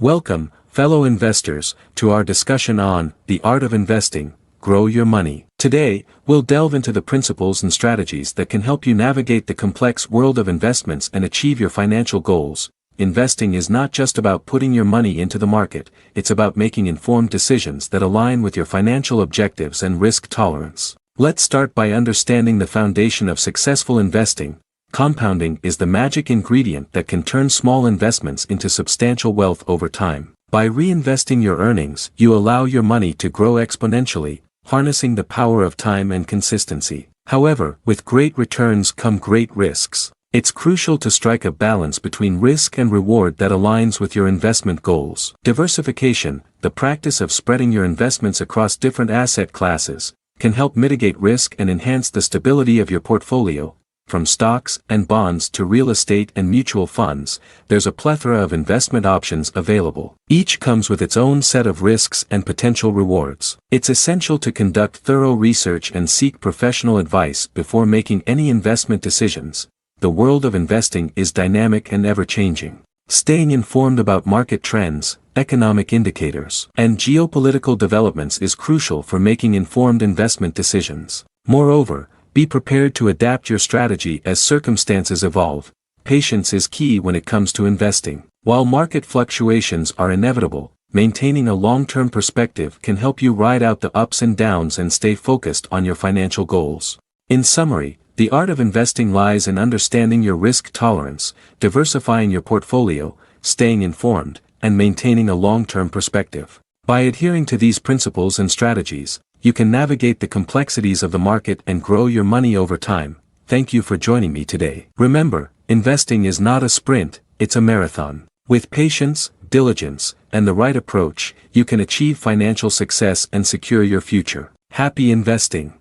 Welcome, fellow investors, to our discussion on the art of investing, grow your money. Today, we'll delve into the principles and strategies that can help you navigate the complex world of investments and achieve your financial goals. Investing is not just about putting your money into the market, it's about making informed decisions that align with your financial objectives and risk tolerance. Let's start by understanding the foundation of successful investing. Compounding is the magic ingredient that can turn small investments into substantial wealth over time. By reinvesting your earnings, you allow your money to grow exponentially, harnessing the power of time and consistency. However, with great returns come great risks. It's crucial to strike a balance between risk and reward that aligns with your investment goals. Diversification, the practice of spreading your investments across different asset classes, can help mitigate risk and enhance the stability of your portfolio. From stocks and bonds to real estate and mutual funds, there's a plethora of investment options available. Each comes with its own set of risks and potential rewards. It's essential to conduct thorough research and seek professional advice before making any investment decisions. The world of investing is dynamic and ever-changing. Staying informed about market trends, economic indicators, and geopolitical developments is crucial for making informed investment decisions. Moreover, be prepared to adapt your strategy as circumstances evolve. Patience is key when it comes to investing. While market fluctuations are inevitable, maintaining a long-term perspective can help you ride out the ups and downs and stay focused on your financial goals. In summary, the art of investing lies in understanding your risk tolerance, diversifying your portfolio, staying informed, and maintaining a long-term perspective. By adhering to these principles and strategies, you can navigate the complexities of the market and grow your money over time. Thank you for joining me today. Remember, investing is not a sprint, it's a marathon. With patience, diligence, and the right approach, you can achieve financial success and secure your future. Happy investing!